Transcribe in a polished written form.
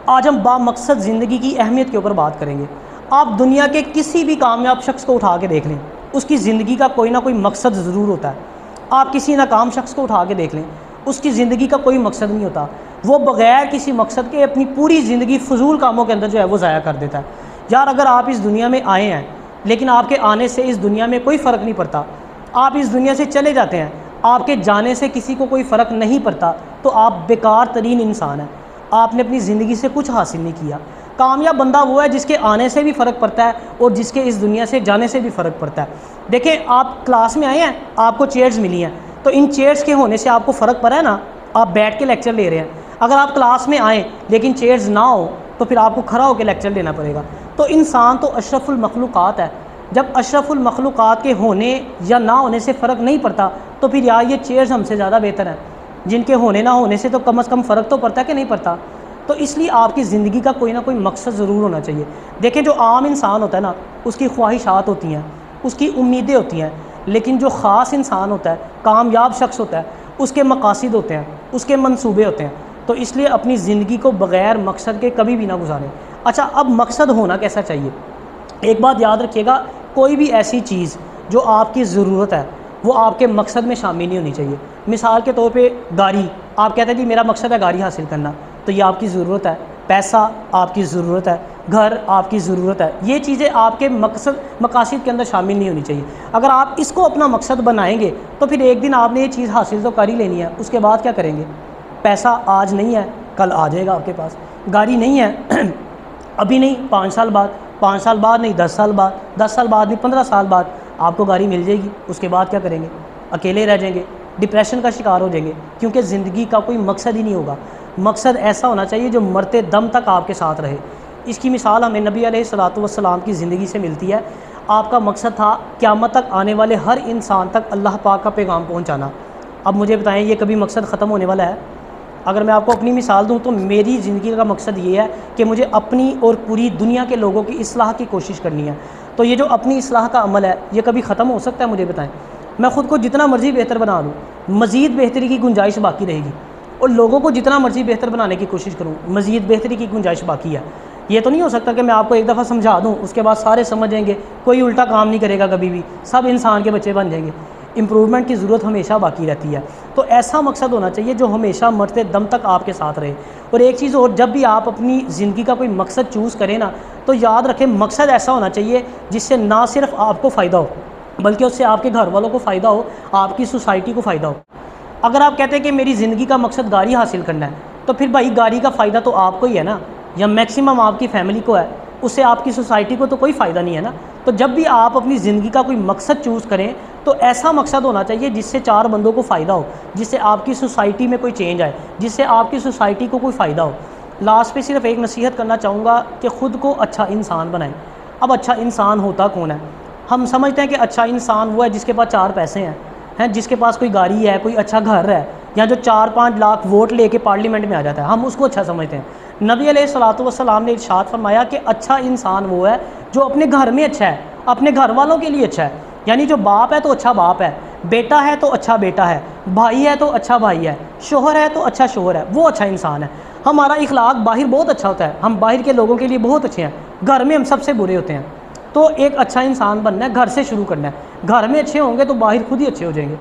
आज हम बामकसद ज़िंदगी की अहमियत के ऊपर बात करेंगे। आप दुनिया के किसी भी कामयाब शख्स को उठा के देख लें, उसकी ज़िंदगी का कोई ना कोई मकसद ज़रूर होता है। आप किसी नाकाम शख्स को उठा के देख लें, उसकी ज़िंदगी का कोई मकसद नहीं होता। वो बग़ैर किसी मकसद के अपनी पूरी ज़िंदगी फजूल कामों के अंदर जो है वो ज़ाया कर देता है। यार, अगर आप इस दुनिया में आए हैं लेकिन आपके आने से इस दुनिया में कोई फ़र्क नहीं पड़ता, आप इस दुनिया से चले जाते हैं, आपके जाने से किसी को कोई फ़र्क नहीं पड़ता, तो आप बेकार तरीन इंसान हैं। आपने अपनी ज़िंदगी से कुछ हासिल नहीं किया। कामयाब बंदा वो है जिसके आने से भी फ़र्क पड़ता है और जिसके इस दुनिया से जाने से भी फ़र्क पड़ता है। देखें, आप क्लास में आए हैं, आपको चेयर्स मिली हैं, तो इन चेयर्स के होने से आपको फ़र्क पड़ा है ना। आप बैठ के लेक्चर ले रहे हैं। अगर आप क्लास में आएँ लेकिन चेयर्स ना हो तो फिर आपको खड़ा होकर लेक्चर लेना पड़ेगा। तो इंसान तो अशरफुल मखलूक़ात है। जब अशरफुल मखलूक़ात के होने या ना होने से फ़र्क नहीं पड़ता, तो फिर यार ये चेयर्स हमसे ज़्यादा बेहतर हैं। जिनके होने ना होने से तो कम से कम फ़र्क तो पड़ता है कि नहीं पड़ता। तो इसलिए आपकी ज़िंदगी का कोई ना कोई मकसद ज़रूर होना चाहिए। देखें, जो आम इंसान होता है ना, उसकी ख्वाहिशात होती हैं, उसकी उम्मीदें होती हैं, लेकिन जो ख़ास इंसान होता है, कामयाब शख्स होता है, उसके मकासद होते हैं, उसके मंसूबे होते हैं। तो इसलिए अपनी ज़िंदगी को बग़ैर मकसद के कभी भी ना गुजारें। अच्छा, अब मकसद होना कैसा चाहिए? एक बात याद रखिएगा, कोई भी ऐसी चीज़ जो आपकी ज़रूरत है वो आपके मकसद में शामिल नहीं होनी चाहिए। मिसाल के तौर पे गाड़ी, आप कहते हैं जी मेरा मकसद है गाड़ी हासिल करना, तो ये आपकी ज़रूरत है। पैसा आपकी ज़रूरत है, घर आपकी ज़रूरत है। ये चीज़ें आपके मकासद के अंदर शामिल नहीं होनी चाहिए। अगर आप इसको अपना मकसद बनाएंगे तो फिर एक दिन आपने ये चीज़ हासिल तो कर ही लेनी है, उसके बाद क्या करेंगे? पैसा आज नहीं है, कल आ जाएगा आपके पास। गाड़ी नहीं है अभी नहीं, 5 साल बाद, 5 साल बाद नहीं, 10 साल बाद, 10 साल बाद नहीं, 15 साल बाद आपको गाड़ी मिल जाएगी। उसके बाद क्या करेंगे? अकेले रह जाएंगे, डिप्रेशन का शिकार हो जाएंगे, क्योंकि ज़िंदगी का कोई मकसद ही नहीं होगा। मकसद ऐसा होना चाहिए जो मरते दम तक आपके साथ रहे। इसकी मिसाल हमें नबी अलैहिस्सलातु वस्सलाम की ज़िंदगी से मिलती है। आपका मकसद था क़यामत तक आने वाले हर इंसान तक अल्लाह पाक का पैगाम पहुँचाना। अब मुझे बताएं, ये कभी मकसद ख़त्म होने वाला है? अगर मैं आपको अपनी मिसाल दूं तो मेरी ज़िंदगी का मकसद ये है कि मुझे अपनी और पूरी दुनिया के लोगों की इस्लाह की कोशिश करनी है। तो ये जो अपनी इस्लाह का अमल है, ये कभी ख़त्म हो सकता है? मुझे बताएं। मैं ख़ुद को जितना मर्ज़ी बेहतर बना लूँ, मज़ीद बेहतरी की गुंजाइश बाकी रहेगी, और लोगों को जितना मर्ज़ी बेहतर बनाने की कोशिश करूँ, मज़ीद बेहतरी की गुंजाइश बाकी है। ये तो नहीं हो सकता कि मैं आपको एक दफ़ा समझा दूँ, उसके बाद सारे समझ जाएंगे, कोई उल्टा काम नहीं करेगा कभी भी, सब इंसान के बच्चे बन जाएंगे। इम्प्रूवमेंट की ज़रूरत हमेशा बाकी रहती है। तो ऐसा मकसद होना चाहिए जो हमेशा मरते दम तक आपके साथ रहे। और एक चीज़ और, जब भी आप अपनी ज़िंदगी का कोई मकसद चूज़ करें ना, तो याद रखें मकसद ऐसा होना चाहिए जिससे ना सिर्फ आपको फ़ायदा हो, बल्कि उससे आपके घर वालों को फ़ायदा हो, आपकी सोसाइटी को फ़ायदा हो। अगर आप कहते हैं कि मेरी ज़िंदगी का मकसद गाड़ी हासिल करना है, तो फिर भाई गाड़ी का फ़ायदा तो आपको ही है ना, या मैक्सिमम आपकी फ़ैमिली को है, उससे आपकी सोसाइटी को तो कोई फ़ायदा नहीं है ना। तो जब भी आप अपनी ज़िंदगी का कोई मकसद चूज़ करें तो ऐसा मकसद होना चाहिए जिससे 4 बंदों को फ़ायदा हो, जिससे आपकी सोसाइटी में कोई चेंज आए, जिससे आपकी सोसाइटी को कोई फ़ायदा हो। लास्ट पे सिर्फ एक नसीहत करना चाहूँगा कि ख़ुद को अच्छा इंसान बनाएं। अब अच्छा इंसान होता कौन है? हम समझते हैं कि अच्छा इंसान वो है जिसके पास 4 पैसे हैं, जिसके पास कोई गाड़ी है, कोई अच्छा घर है, या जो 4-5 लाख वोट लेके पार्लियामेंट में आ जाता है, हम उसको अच्छा समझते हैं। नबी अलैहिस्सलातु वस्सलाम ने इरशाद फरमाया कि अच्छा इंसान वो है जो अपने घर में अच्छा है, अपने घर वालों के लिए अच्छा है। यानी जो बाप है तो अच्छा बाप है, बेटा है तो अच्छा बेटा है, भाई है तो अच्छा भाई है, शोहर है तो अच्छा शोहर है, वो अच्छा इंसान है। हमारा इखलाक बाहर बहुत अच्छा होता है, हम बाहर के लोगों के लिए बहुत अच्छे हैं, घर में हम सबसे बुरे होते हैं। तो एक अच्छा इंसान बनना है, घर से शुरू करना है। घर में अच्छे होंगे तो बाहर खुद ही अच्छे हो जाएंगे।